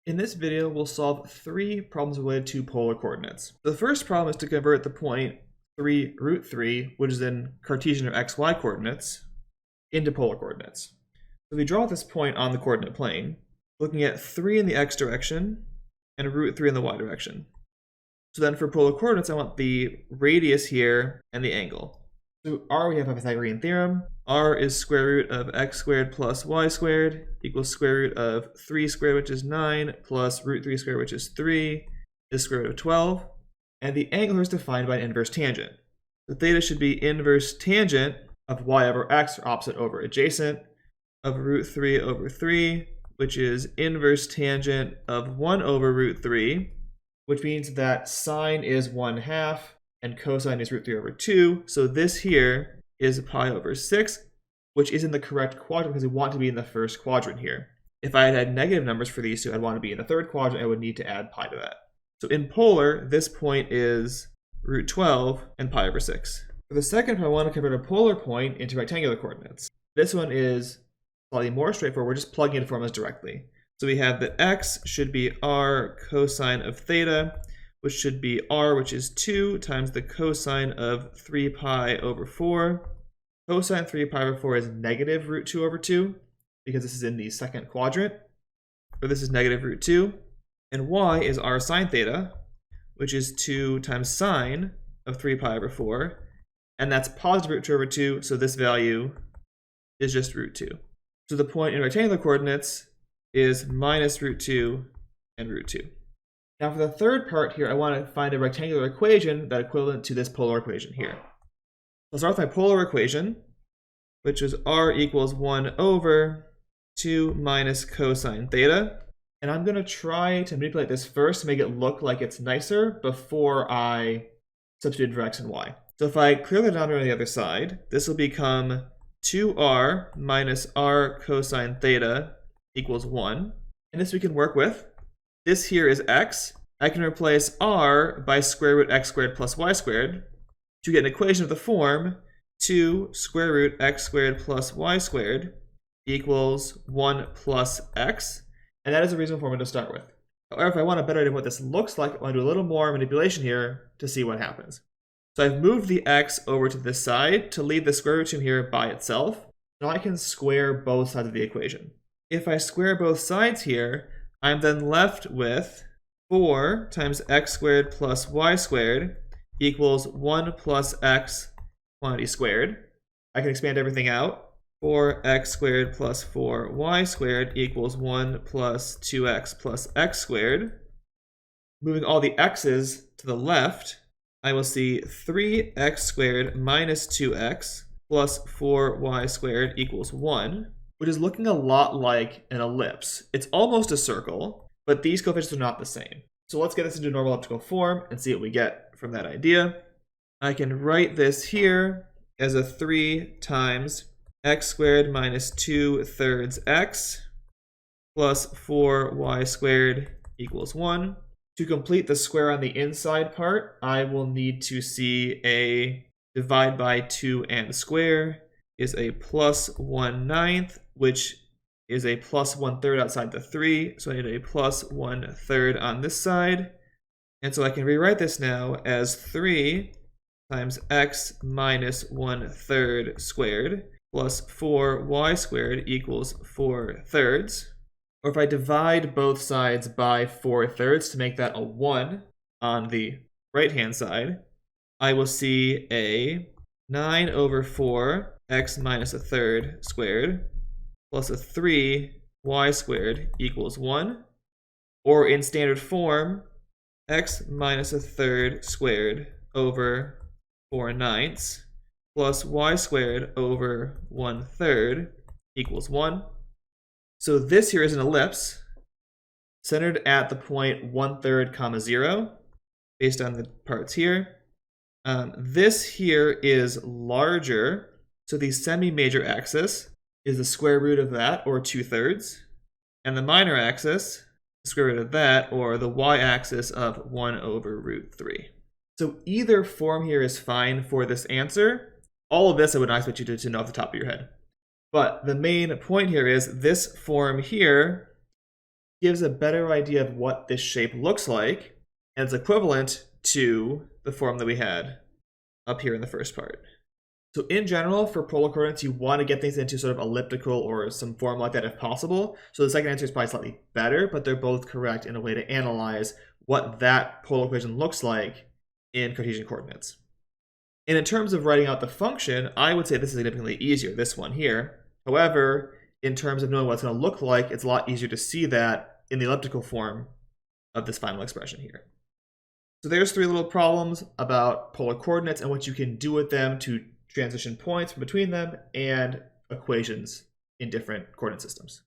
In this video, we'll solve three problems related to polar coordinates. The first problem is to convert the point 3 root 3, which is in Cartesian or xy coordinates, into polar coordinates. So we draw this point on the coordinate plane, looking at 3 in the x direction and root 3 in the y direction. So then for polar coordinates, I want the radius here and the angle. So r, we have a Pythagorean theorem. R is square root of x squared plus y squared equals square root of 3 squared, which is 9, plus root 3 squared, which is 3, is square root of 12. And the angle is defined by an inverse tangent. The theta should be inverse tangent of y over x, or opposite over adjacent, of root 3 over 3, which is inverse tangent of 1 over root 3, which means that sine is 1/2 and cosine is root 3 over 2. So this here is pi over 6, which is in the correct quadrant because we want to be in the first quadrant here. If I had negative numbers for these two, I'd want to be in the third quadrant. I would need to add pi to that. So in polar, this point is root 12 and pi over 6. For the second part, I want to convert a polar point into rectangular coordinates. This one is slightly more straightforward. We're just plugging in formulas directly. So we have that x should be r cosine of theta, which should be r, which is 2, times the cosine of 3 pi over 4. Cosine 3 pi over 4 is negative root 2 over 2, because this is in the second quadrant, or this is negative root 2. And y is r sine theta, which is 2 times sine of 3 pi over 4, and that's positive root 2 over 2, so this value is just root 2. So the point in rectangular coordinates is minus root 2 and root 2. Now for the third part here, I want to find a rectangular equation that's equivalent to this polar equation here. I'll start with my polar equation, which is r equals 1 over 2 minus cosine theta. And I'm going to try to manipulate this first to make it look like it's nicer before I substitute for x and y. So if I clear the denominator on the other side, this will become 2r minus r cosine theta equals 1. And this we can work with. This here is x. I can replace r by square root x squared plus y squared to get an equation of the form 2 square root x squared plus y squared equals 1 plus x. And that is a reasonable formula to start with. However, if I want a better idea of what this looks like, I want to do a little more manipulation here to see what happens. So I've moved the x over to this side to leave the square root term here by itself. Now I can square both sides of the equation. If I square both sides here, I'm then left with 4 times x squared plus y squared equals 1 plus x quantity squared. I can expand everything out. 4x squared plus 4y squared equals 1 plus 2x plus x squared. Moving all the x's to the left, I will see 3x squared minus 2x plus 4y squared equals 1, which is looking a lot like an ellipse. It's almost a circle, but these coefficients are not the same. So let's get this into normal elliptical form and see what we get from that idea. I can write this here as a 3 times x squared minus 2/3 x plus 4y squared equals 1. To complete the square on the inside part, I will need to see a divide by 2 and square is a plus 1/9, which is a plus 1/3 outside the 3. So I need a plus 1/3 on this side. And so I can rewrite this now as 3 times x minus 1/3 squared plus 4y squared equals 4/3. Or if I divide both sides by 4/3 to make that a 1 on the right-hand side, I will see a 9 over 4 x minus 1/3 squared plus a 3y squared equals 1. Or in standard form, x minus 1/3 squared over 4/9 plus y squared over 1/3 equals 1. So this here is an ellipse centered at the point 1/3 comma 0 based on the parts here. This here is larger, so the semi-major axis is the square root of that, or 2/3, and the minor axis, the square root of that, or the y-axis of 1 over root 3. So either form here is fine for this answer. All of this I would not expect you to know off the top of your head. But the main point here is this form here gives a better idea of what this shape looks like, and it's equivalent to the form that we had up here in the first part. So in general, for polar coordinates, you want to get things into sort of elliptical or some form like that if possible. So the second answer is probably slightly better, but they're both correct in a way to analyze what that polar equation looks like in Cartesian coordinates. And in terms of writing out the function, I would say this is significantly easier, this one here. However, in terms of knowing what it's going to look like, it's a lot easier to see that in the elliptical form of this final expression here. So there's 3 little problems about polar coordinates and what you can do with them to transition points between them and equations in different coordinate systems.